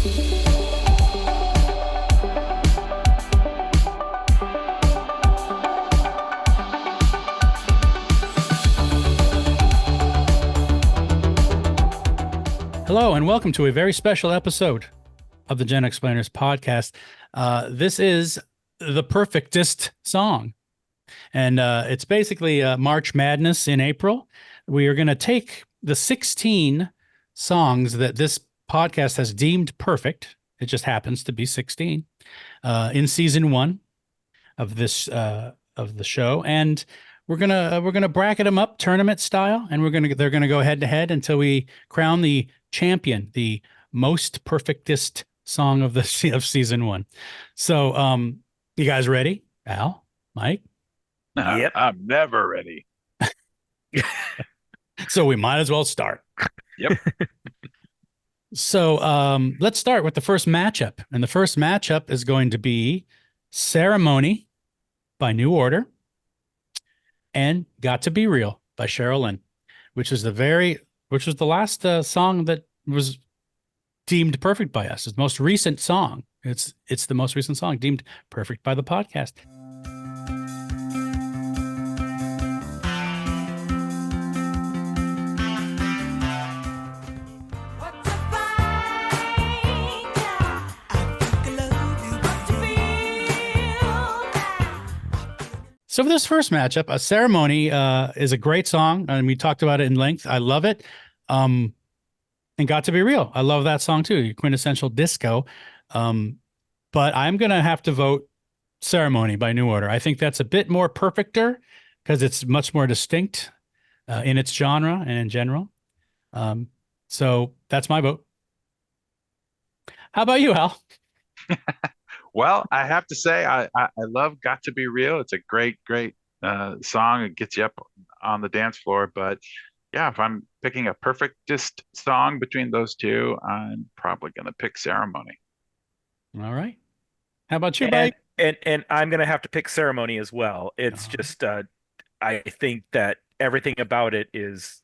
Hello, and welcome to a very special episode of the GenXplainers Podcast. This is the perfectest song. And it's basically March Madness in April. We are going to take the 16 songs that this podcast has deemed perfect. It just happens to be 16 in season 1 of this of the show, and we're gonna bracket them up tournament style, and they're gonna go head to head until we crown the champion, the most perfectest song of season 1. So, you guys ready? Al, Mike? Yep. I'm never ready. So we might as well start. Yep. So let's start with the first matchup. And the first matchup is going to be Ceremony by New Order and Got to Be Real by Cheryl Lynn, which was the last song that was deemed perfect by us. It's the most recent song. It's the most recent song deemed perfect by the podcast. So for this first matchup, A Ceremony is a great song, and we talked about it in length. I love it. And Got to Be Real. I love that song too, quintessential disco. But I'm going to have to vote Ceremony by New Order. I think that's a bit more perfecter because it's much more distinct in its genre and in general. So that's my vote. How about you, Al? Well, I have to say, I love Got to Be Real. It's a great song. It gets you up on the dance floor. But yeah, if I'm picking a perfectest song between those two, I'm probably going to pick Ceremony. All right. How about you, Mike? And I'm going to have to pick Ceremony as well. It's just, I think that everything about it is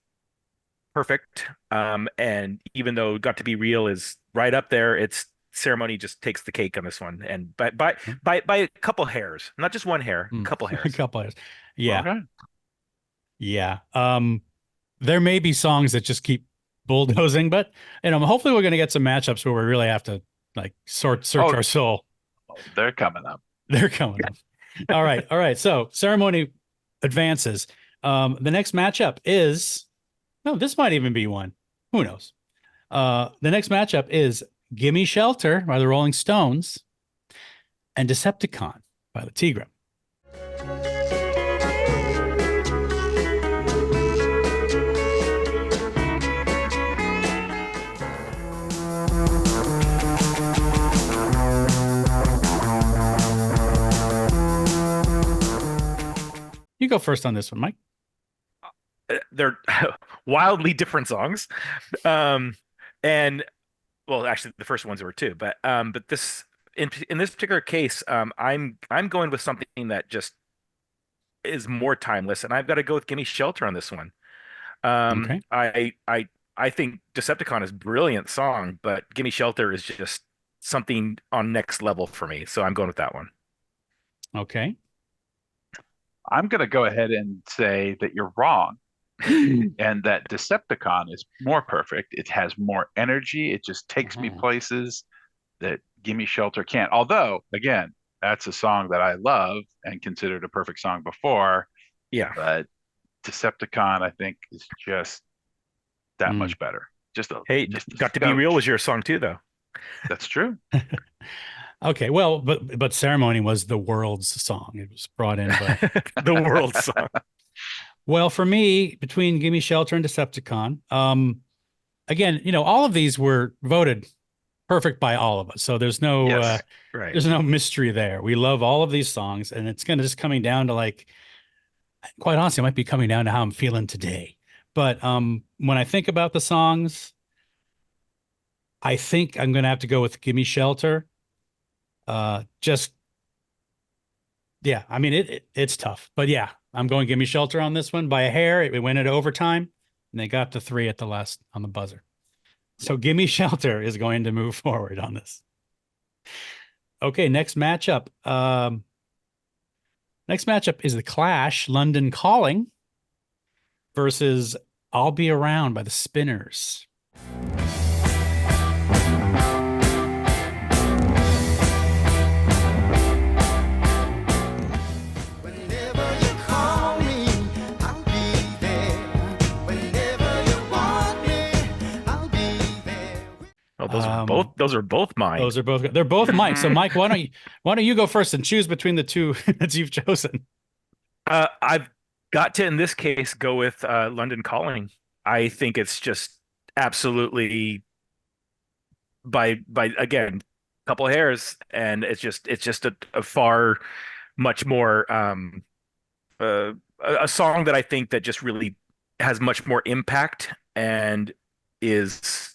perfect. And even though Got to Be Real is right up there, Ceremony just takes the cake on this one, and by a couple hairs, not just one hair, a couple hairs. A couple hairs. Yeah. Okay. Yeah. There may be songs that just keep bulldozing, but hopefully we're going to get some matchups where we really have to search our soul. They're coming up. They're coming up. All right. So Ceremony advances. The next matchup is, this might even be one. Who knows? The next matchup is Gimme Shelter by the Rolling Stones and Decepticon by the Tigra. You go first on this one, Mike. They're wildly different songs. And well, actually, the first ones were too, but this in this particular case, I'm going with something that just is more timeless, and I've got to go with "Gimme Shelter" on this one. Okay. I think Decepticon is a brilliant song, but "Gimme Shelter" is just something on next level for me, so I'm going with that one. Okay. I'm going to go ahead and say that you're wrong. And that Decepticon is more perfect. It has more energy. It just takes me places that Gimme Shelter can't. Although, again, that's a song that I love and considered a perfect song before. Yeah. But Decepticon, I think, is just that much better. Got to Be Real was your song too, though. That's true. Okay, well, but Ceremony was the world's song. It was brought in by the world's song. Well, for me, between Gimme Shelter and Decepticon, again, all of these were voted perfect by all of us. So there's no right. There's no mystery there. We love all of these songs, and it's kind of just coming down to quite honestly, it might be coming down to how I'm feeling today. But when I think about the songs, I think I'm going to have to go with Gimme Shelter. Yeah, I mean, it's tough, but yeah, I'm going Gimme Shelter on this one by a hair. It went into overtime, and they got to 3 at the last on the buzzer. So Gimme Shelter is going to move forward on this. Okay, next matchup. Next matchup is The Clash, London Calling versus I'll Be Around by the Spinners. Oh, those are both mine. They're both mine. So Mike, why don't you go first and choose between the two that you've chosen? I've got to, in this case, go with London Calling. I think it's just absolutely by again, a couple of hairs, and it's just a far much more a song that I think that just really has much more impact and is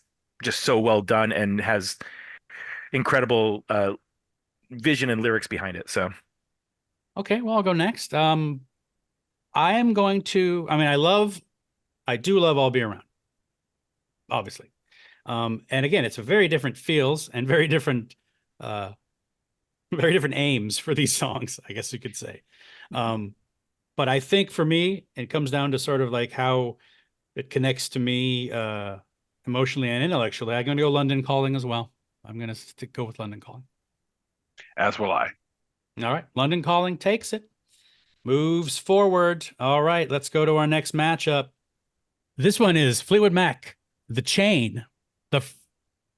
just so well done and has incredible vision and lyrics behind it. So, okay, well, I'll go next. I am going to. I mean, I do love I'll Be Around, obviously. And again, it's a very different feels and very different aims for these songs, I guess you could say. But I think for me, it comes down to sort of like how it connects to me emotionally and intellectually. I'm going to go London Calling as well. I'm going to go with London Calling. As will I. All right. London Calling takes it. Moves forward. All right. Let's go to our next matchup. This one is Fleetwood Mac, The Chain, the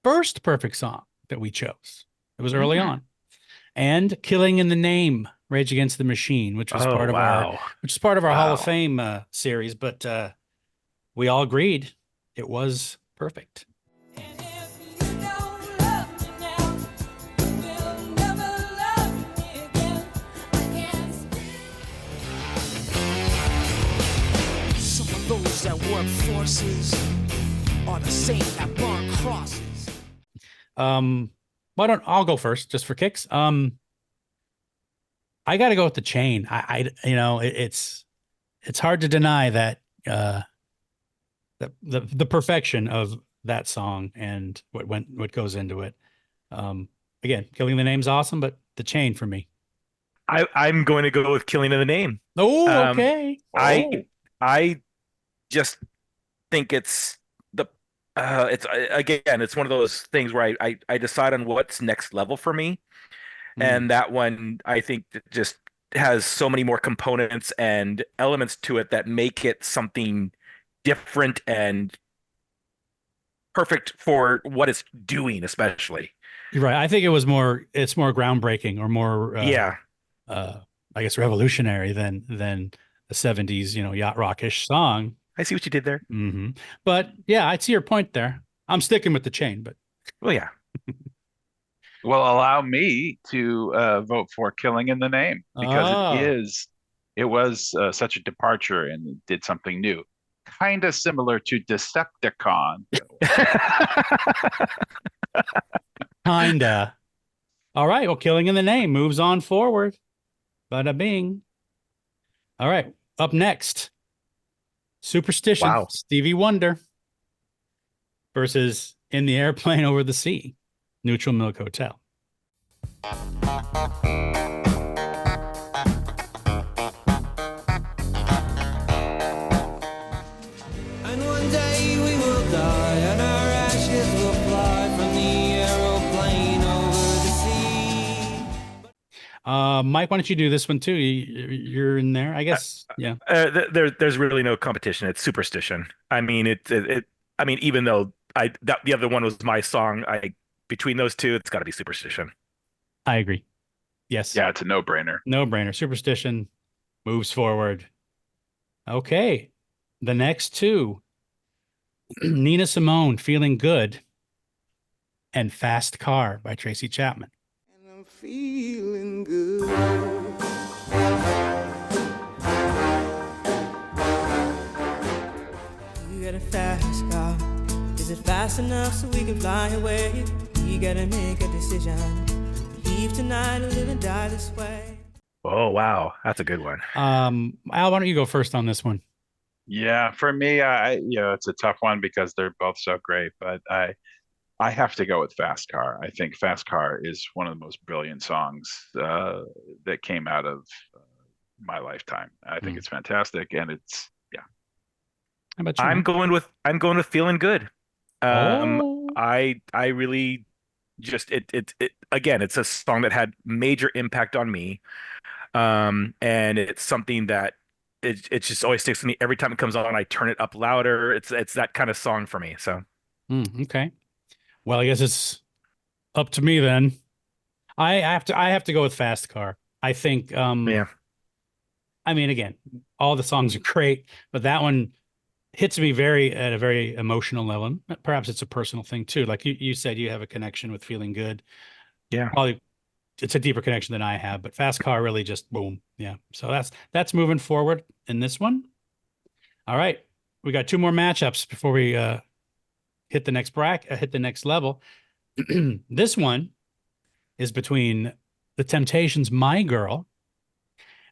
first perfect song that we chose. It was early on. And Killing in the Name, Rage Against the Machine, which was part of our Hall of Fame series, but we all agreed it was perfect. Some of those that work forces are the same that burn crosses. I'll go first just for kicks. I got to go with The Chain. It's hard to deny that the perfection of that song and what goes into it. Again, Killing the Name's awesome, but The Chain for me. I'm going to go with Killing in the Name. Oh, okay. I just think it's it's one of those things where I decide on what's next level for me. And that one, I think, just has so many more components and elements to it that make it something different and perfect for what it's doing, especially. You're right. I think it's more groundbreaking or more, I guess, revolutionary than the 70s, yacht rockish song. I see what you did there. Mm-hmm. But yeah, I see your point there. I'm sticking with The Chain, but. Well, yeah. Well, allow me to vote for Killing in the Name because it was such a departure and it did something new. Kind of similar to Decepticon. Kinda. All right. Well, Killing in the Name moves on forward. Bada bing. All right. Up next, Superstition, Wow. Stevie Wonder versus In the Airplane Over the Sea, Neutral Milk Hotel. And one day we will die, and our ashes will fly from the aeroplane over the sea. Mike, why don't you do this one too? You're in there, I guess. Yeah. There's really no competition. It's Superstition. I mean, I mean, even though the other one was my song, between those two, it's got to be Superstition. I agree. Yes. Yeah, it's a no-brainer. No-brainer. Superstition moves forward. Okay. The next two, Nina Simone, Feeling Good, and Fast Car by Tracy Chapman. And I'm feeling good. You got a fast car. Is it fast enough so we can fly away? You gotta make a decision. Leave tonight or live and die this way. Oh, wow. That's a good one. Al, why don't you go first on this one? Yeah, for me, it's a tough one because they're both so great, but I have to go with Fast Car. I think Fast Car is one of the most brilliant songs that came out of my lifetime. I think Mm. it's fantastic, and it's yeah. How about you, I'm Mike? going with Feeling Good. Um, Oh, I really just it again, it's a song that had major impact on me. And it's something that it just always sticks with me. Every time it comes on, I turn it up louder. It's that kind of song for me. So okay. Well, I guess it's up to me then. I have to go with Fast Car. I think yeah. I mean again, all the songs are great, but that one hits me very at a very emotional level. And perhaps it's a personal thing too. Like you said, you have a connection with Feeling Good. Yeah. Probably it's a deeper connection than I have, but Fast Car really just boom. Yeah. So that's moving forward in this one. All right. We got two more matchups before we hit the next hit the next level. This one is between the Temptations' My Girl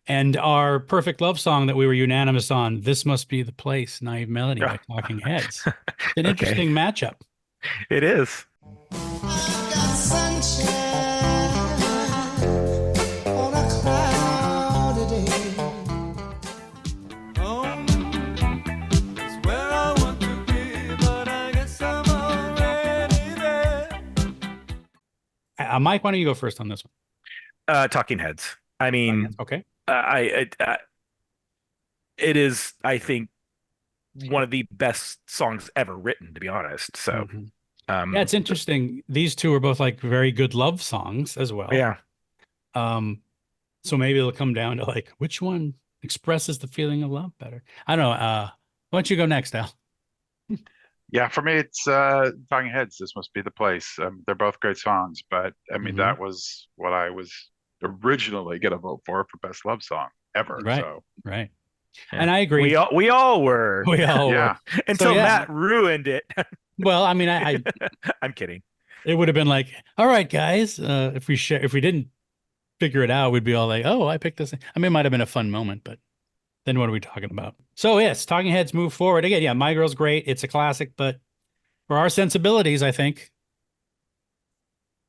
and our perfect love song that we were unanimous on, This Must Be the Place, Naive Melody by Talking Heads. It's an Okay. interesting matchup. It is. Got sunshine on a cloudy day. Home is where I want to be, but I guess I'm already there. Mike, why don't you go first on this Talking Heads. I one? mean, Okay. it is, I think, one of the best songs ever written, to be honest. So, Mhm. um, Yeah, it's interesting. These two are both like very good love songs as well. yeah. So maybe it'll come down to like which one expresses the feeling of love better. I don't know. Why don't you go next, Al? Yeah, for me, it's Talking Heads. This Must Be the Place. They're both great songs, but I mean, Mhm. that was what I was originally going to vote for best love song ever. Right. So, Right. Yeah. And I agree. We all were We all were. yeah, until yeah. Matt ruined it. Well, I mean, I I'm kidding. it would have been like, all right, guys, if we didn't figure it out, we'd be all like, oh, I picked this. I mean, it might have been a fun moment, but then what are we talking about? So yes, Talking Heads move forward again. Yeah, My Girl's great. It's a classic, but for our sensibilities, I think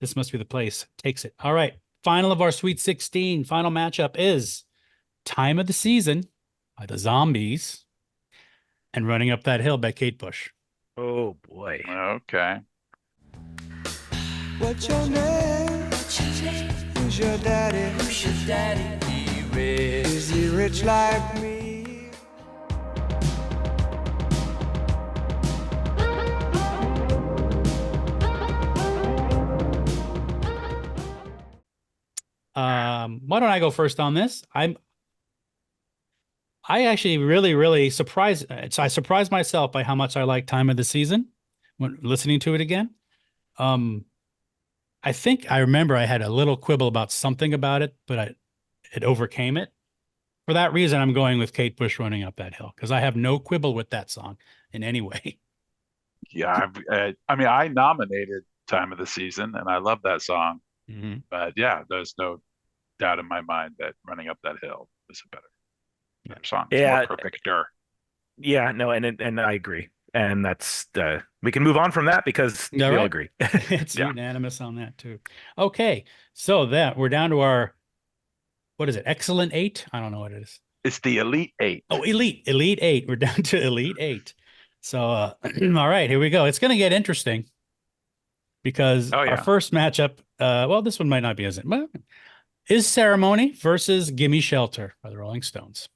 This Must Be the Place takes it. All right, final of our Sweet 16. Final matchup is Time of the Season by the Zombies and Running Up That Hill by Kate Bush. Oh boy. okay. What's your name? Who's your daddy? Is he rich like me? Why don't I go first on this? I actually really surprised. I surprised myself by how much I like Time of the Season when listening to it again. I think I remember I had a little quibble about something about it, but it overcame it. For that reason, I'm going with Kate Bush Running Up That Hill because I have no quibble with that song in any way. Yeah, I mean, I nominated Time of the Season, and I love that song. Mhm. But yeah, there's no doubt in my mind that Running Up That Hill is a better song. It's Yeah. more perfecter. Yeah, no, and I agree. And that's we can move on from that because Yeah, we all right. agree. It's Yeah. unanimous on that too. Okay, so that we're down to our, what is it? Excellent eight? I don't know what it is. It's the Elite Eight. Oh, Elite Eight. We're down to Elite Eight. So, all right, here we go. It's going to get interesting because Oh, our yeah. first matchup, well, this one might not be as it, but is Ceremony versus Gimme Shelter by the Rolling Stones.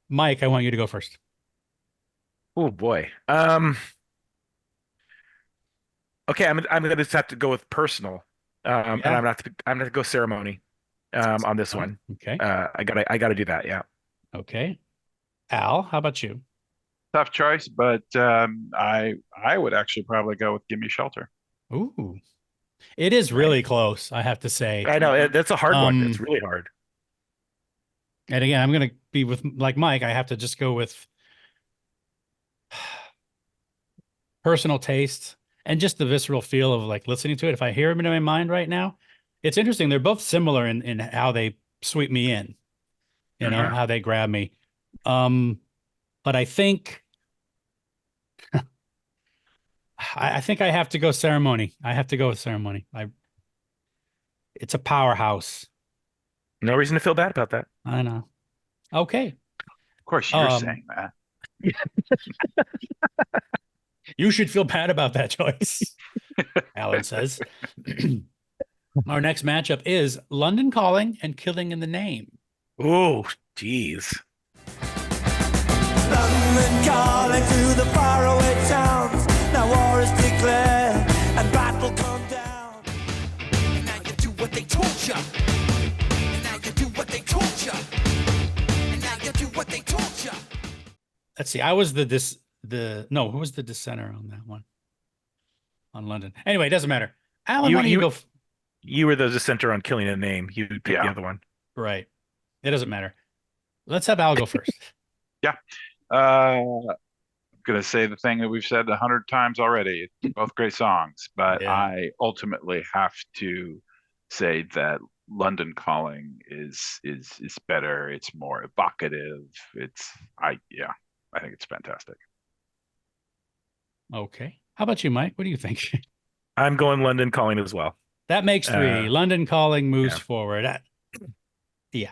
Mike, I want you to go first. Oh boy. Okay, I'm gonna just have to go with personal. And Yeah. I'm gonna have to go Ceremony on this one. Okay. I gotta do that, yeah. Okay. Al, how about you? Tough choice, but I would actually probably go with Gimme Shelter. Ooh, it is really close, I have to say. I know that's a hard one. It's Um, really hard. And again, I'm going to be with like Mike. I have to just go with personal taste and just the visceral feel of like listening to it. If I hear them in my mind right now, it's interesting. They're both similar in how they sweep me in, how they grab me. But I think, I think I have to go Ceremony. I have to go with Ceremony. It's a powerhouse. No reason to feel bad about that. I know. Okay. Of course, you're saying that. You should feel bad about that choice, Alan says. Our next matchup is London Calling and Killing in the Name. Oh, geez. London calling to the faraway towns. Now war is declared and battle come down. And now you do what they taught you. And now you do what they taught you. And now you do what they taught you. Let's see. I was who was the dissenter on that one? On London. Anyway, it doesn't matter. Alan, why don't you go? You were the dissenter on Killing a Name. You picked the other one. Right. It doesn't matter. Let's have Al go first. Yeah. I'm going to say the thing that we've said 100 times already. Both great songs, but Yeah. I ultimately have to say that London Calling is better. It's more evocative. I think it's fantastic. Okay. How about you, Mike? What do you think? I'm going London Calling as well. That makes 3. London Calling moves forward. Yeah.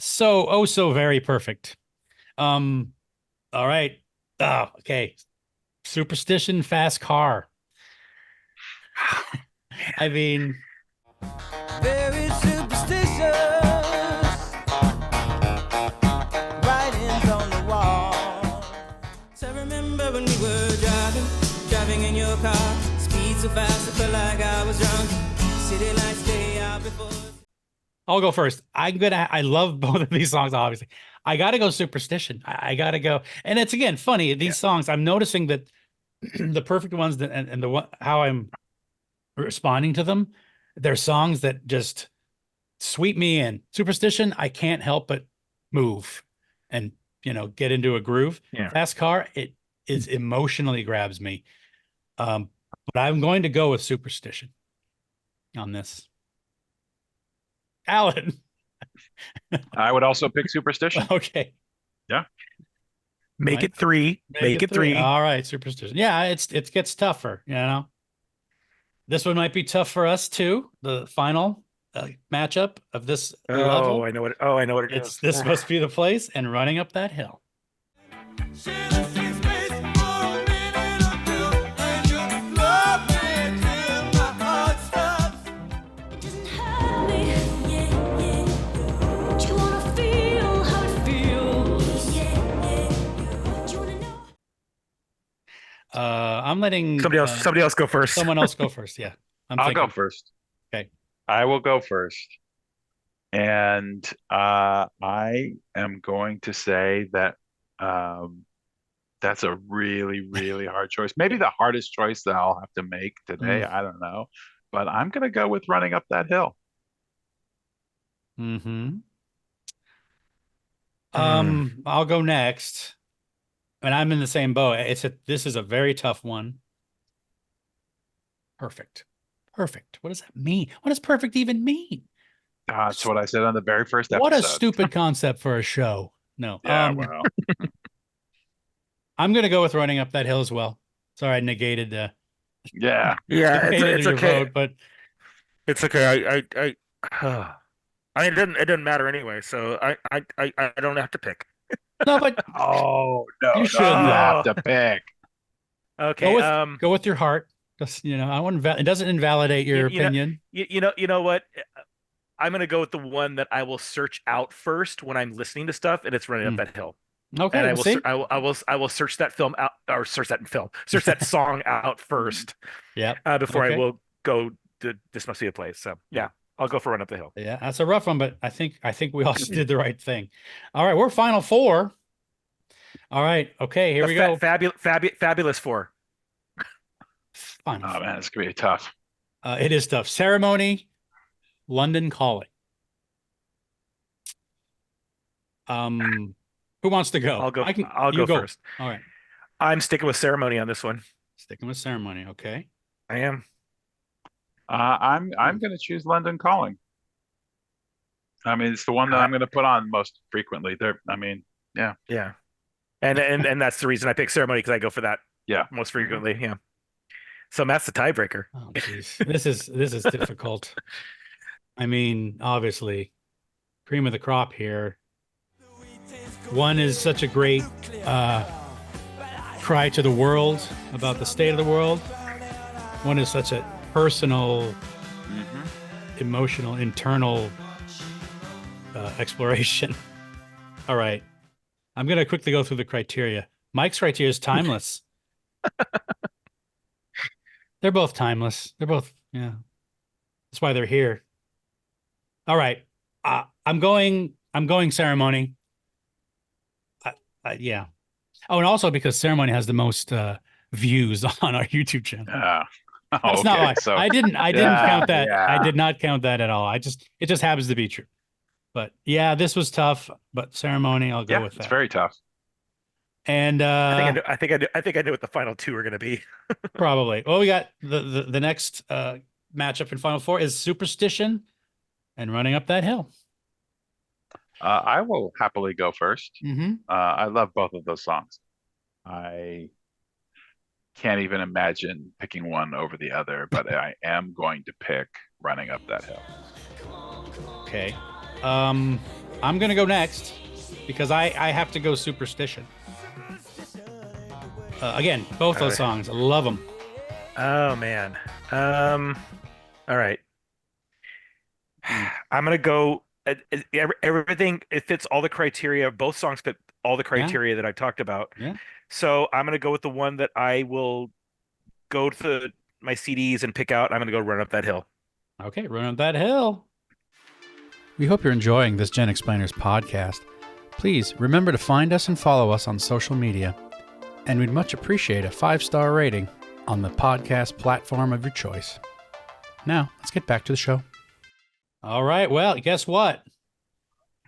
So very perfect. All right. Oh, okay. Superstition, Fast Car. I mean, Very superstitious. Writings on the wall. So I remember when we were driving in your car. Speed so fast, I felt like I was drunk. City lights stay out before. I'll go first. I love both of these songs, obviously. I got to go Superstition. I got to go. And it's, again, funny. These songs, I'm noticing that the perfect ones and the one, how I'm responding to them, they're songs that just sweep me in. Superstition, I can't help but move and, get into a groove. Yeah. Fast Car, it is emotionally grabs me. But I'm going to go with Superstition on this. Alan. I would also pick Superstition. Okay. Yeah. Make it 3. Make it 3. All right, Superstition. Yeah, it gets tougher, This one might be tough for us too. The final matchup of this level. I know what it is. This must be the place and Running Up That Hill. I'm letting somebody else go first. Someone else go first. Yeah. I'll go first. Okay. I will go first. And I am going to say that that's a really, really hard choice. Maybe the hardest choice that I'll have to make today. I don't know. But I'm going to go with Running Up That Hill. I'll go next. And I'm in the same boat. This is a very tough one. Perfect. Perfect. What does that mean? What does perfect even mean? That's what I said on the very first episode. What a stupid concept for a show. No. Yeah, well. I'm going to go with Running Up That Hill as well. Sorry, I negated Yeah. It's your okay. vote, but It's okay. I mean, it didn't matter anyway, so I don't have to pick. no, but Oh, no. You You shouldn't have to pick. Okay. go with your heart. Just, I want it doesn't invalidate your opinion. You know what? I'm gonna go with the one that I will search out first when I'm listening to stuff, and it's Running Up That Hill. Okay, And I will search that film out, or search that song out first. Yeah. Before Okay. I will go to This Must Be the Place. So yeah, I'll go for Run Up the Hill. Yeah, that's a rough one, but I think we all did the right thing. All right, we're final 4. All right, okay, here we go. Fabulous 4. Final Oh, four. man, it's going to be tough. It is tough. Ceremony, London Calling. Who wants to go? I'll go. You I'll go first. All right. I'm sticking with Ceremony on this one. Sticking with Ceremony. Okay. I am. I'm going to choose London Calling. I mean, it's the one that I'm going to put on most frequently. Yeah. Yeah. And that's the reason I pick Ceremony, because I go for that. Yeah. Most frequently. Yeah. So Matt's the tiebreaker. Oh, geez. This is difficult. I mean, obviously, cream of the crop here. One is such a great cry to the world about the state of the world. One is such a personal, emotional, internal exploration. All right. I'm going to quickly go through the criteria. Mike's criteria is timeless. They're both timeless. They're both, yeah. That's why they're here. All right. I'm going Ceremony. Yeah. Oh, and also because Ceremony has the most views on our YouTube channel. That's not why. So, I didn't count that. yeah. I did not count that at all. It just happens to be true. But yeah, this was tough. But Ceremony, I'll go with that. It's very tough. And I think I know what the final two are going to be. probably. Well, we got the next matchup in Final Four is Superstition and Running Up That Hill. I will happily go first. Mm-hmm. I love both of those songs. I can't even imagine picking one over the other, but I am going to pick Running Up That Hill. Okay. I'm going to go next because I have to go Superstition. Again, both those songs. I love them. Oh, man. All right. I'm going to go. Everything, it fits all the criteria. Both songs fit all the criteria that I talked about. Yeah. So I'm going to go with the one that I will go to my CDs and pick out. I'm going to go Run Up That Hill. Okay, Run Up That Hill. We hope you're enjoying this GenXplainers podcast. Please remember to find us and follow us on social media. And we'd much appreciate a 5-star rating on the podcast platform of your choice. Now, let's get back to the show. All right. Well, guess what?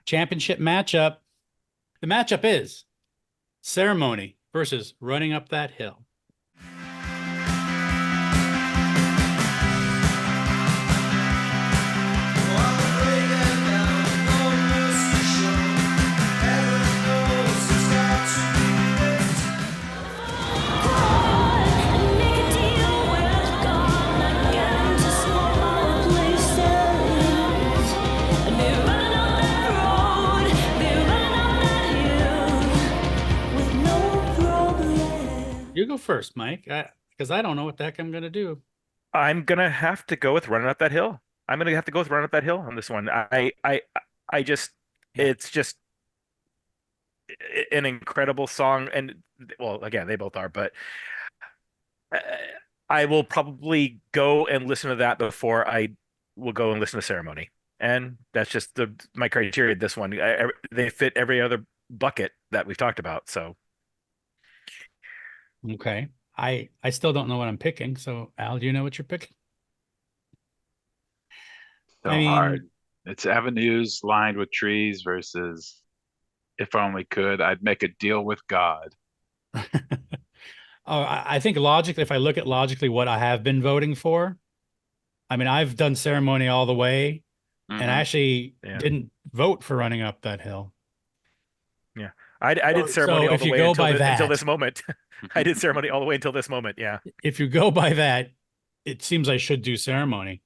Championship matchup. The matchup is Ceremony versus Running Up That Hill. You go first, Mike, because I don't know what the heck I'm going to do. I'm going to have to go with Running Up That Hill. I'm going to have to go with Run Up That Hill on this one. It's just an incredible song. And well, again, they both are, but I will probably go and listen to that before I will go and listen to Ceremony. And that's just my criteria. This one, they fit every other bucket that we've talked about. So. Okay. I still don't know what I'm picking. So Al, do you know what you're picking? So hard. It's avenues lined with trees versus If Only Could, I'd Make a Deal with God. I think logically, if I look at logically what I have been voting for, I mean, I've done Ceremony all the way and I actually didn't vote for Running Up That Hill. Yeah. I did Ceremony all the way until this moment. I did Ceremony all the way until this moment. Yeah. If you go by that, it seems I should do Ceremony.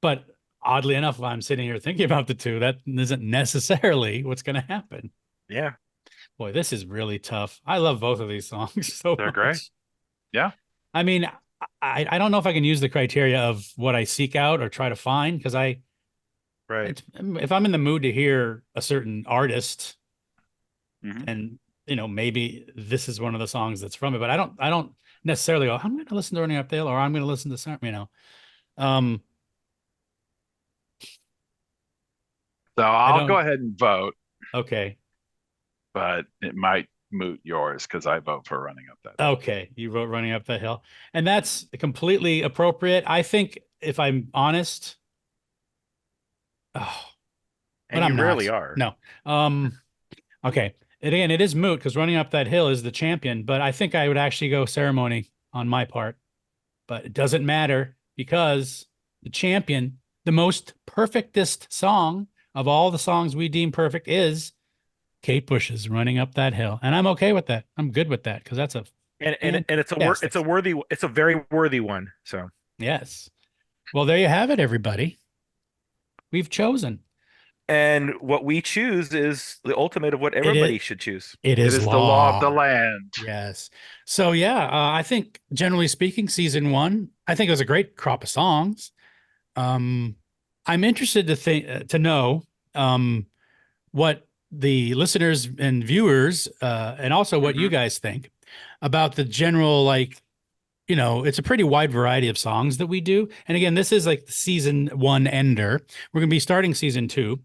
But oddly enough, if I'm sitting here thinking about the two, that isn't necessarily what's going to happen. Yeah. Boy, this is really tough. I love both of these songs so They're much. great. Yeah. I mean, I don't know if I can use the criteria of what I seek out or try to find because if I'm in the mood to hear a certain artist and maybe this is one of the songs that's from it, but I don't necessarily go, I'm going to listen to Running Up the Hill or I'm going to listen to some, So I'll go ahead and vote. Okay. But it might moot yours because I vote for Running Up That Hill. Okay. You vote Running Up That Hill. And that's completely appropriate. I think if I'm honest, and you rarely are. No. Okay. And again, it is moot because Running Up That Hill is the champion, but I think I would actually go Ceremony on my part. But it doesn't matter because the champion, the most perfectest song of all the songs we deem perfect is Kate Bush's Running Up That Hill. And I'm okay with that. I'm good with that because that's a and it's a very worthy one. So yes. Well, there you have it, everybody. We've chosen. And what we choose is the ultimate of what everybody should choose. It is the law of the land. Yes. So yeah, I think generally speaking, season 1, I think it was a great crop of songs. I'm interested to know what the listeners and viewers and also what you guys think about the general, like, you know, it's a pretty wide variety of songs that we do. And again, this is like the season 1 ender. We're going to be starting season 2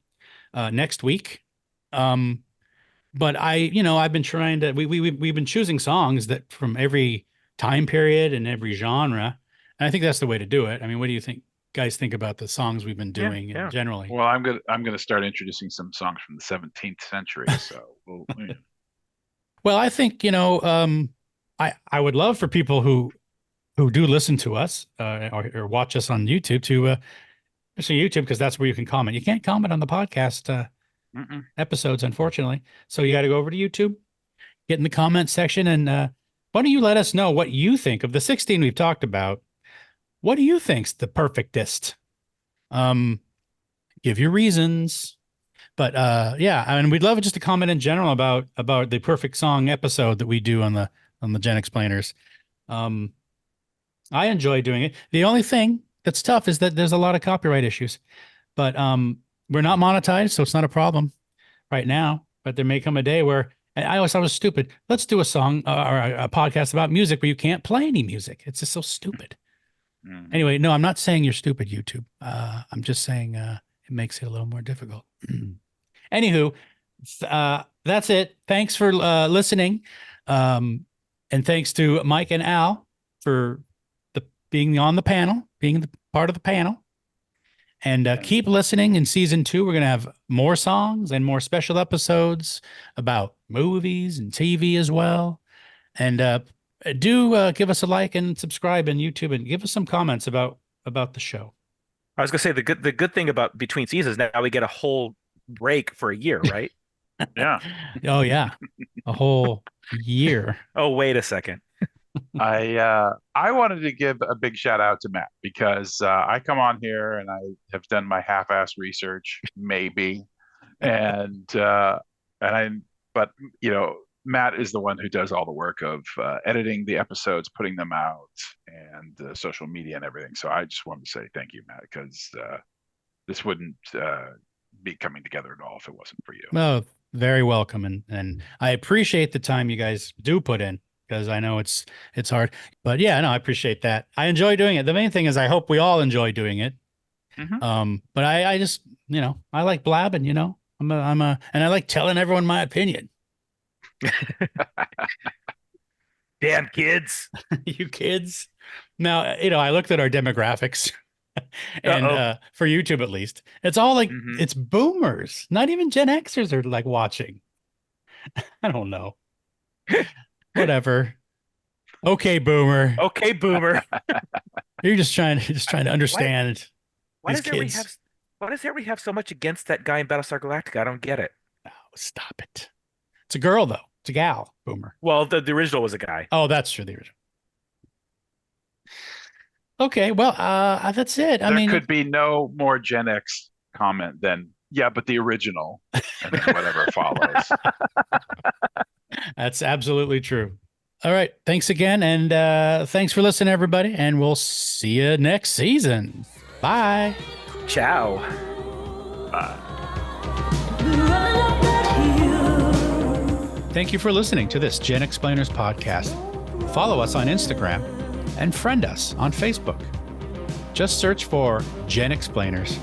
next week. But I've been trying to, we've been choosing songs that from every time period and every genre. And I think that's the way to do it. I mean, what do you guys think about the songs we've been doing generally? Well, I'm gonna start introducing some songs from the 17th century. So well, I think, I would love for people who do listen to us or watch us on YouTube to especially YouTube, because that's where you can comment. You can't comment on the podcast episodes, unfortunately. So you got to go over to YouTube, get in the comment section, and why don't you let us know what you think of the 16 we've talked about? What do you think's the perfectest? Give your reasons. But yeah, I mean, we'd love just to comment in general about the perfect song episode that we do on the Gen Explainers. I enjoy doing it. The only thing that's tough is that there's a lot of copyright issues, but we're not monetized, so it's not a problem right now. But there may come a day where, and I always thought it was stupid. Let's do a song or a podcast about music where you can't play any music. It's just so stupid. Anyway, no, I'm not saying you're stupid, YouTube. I'm just saying it makes it a little more difficult. Anywho, that's it. Thanks for listening. And thanks to Mike and Al for being on the panel, being the part of the panel. And keep listening. In season 2, we're going to have more songs and more special episodes about movies and TV as well. And do give us a like and subscribe on YouTube and give us some comments about the show. I was going to say the good thing about between seasons, now we get a whole break for a year, right? Yeah. Oh, yeah. A whole year. Oh, wait a second. I wanted to give a big shout out to Matt because I come on here and I have done my half-ass research, maybe, but Matt is the one who does all the work of editing the episodes, putting them out, and social media and everything. So I just wanted to say thank you, Matt, because this wouldn't be coming together at all if it wasn't for you. Well, very welcome, and I appreciate the time you guys do put in. Because I know it's hard, but yeah, no, I appreciate that. I enjoy doing it. The main thing is I hope we all enjoy doing it. But I just, I like blabbing, and I like telling everyone my opinion. Damn kids. You kids. Now, I looked at our demographics and for YouTube, at least, it's all like, it's boomers, not even Gen Xers are like watching. I don't know. Whatever. Okay, boomer. Okay, boomer. You're just trying to understand. Why does everybody have so much against that guy in Battlestar Galactica? I don't get it. Oh, stop it. It's a girl, though. It's a gal, boomer. Well, the original was a guy. Oh, that's true. The original. Okay, well, that's it. There could be no more Gen X comment than, yeah, but the original, and then whatever follows. That's absolutely true. All right. Thanks again. And thanks for listening, everybody. And we'll see you next season. Bye. Ciao. Bye. Thank you for listening to this Gen Explainers podcast. Follow us on Instagram and friend us on Facebook. Just search for Gen Explainers.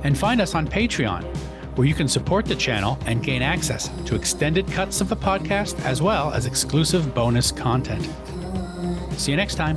And find us on Patreon, where you can support the channel and gain access to extended cuts of the podcast as well as exclusive bonus content. See you next time.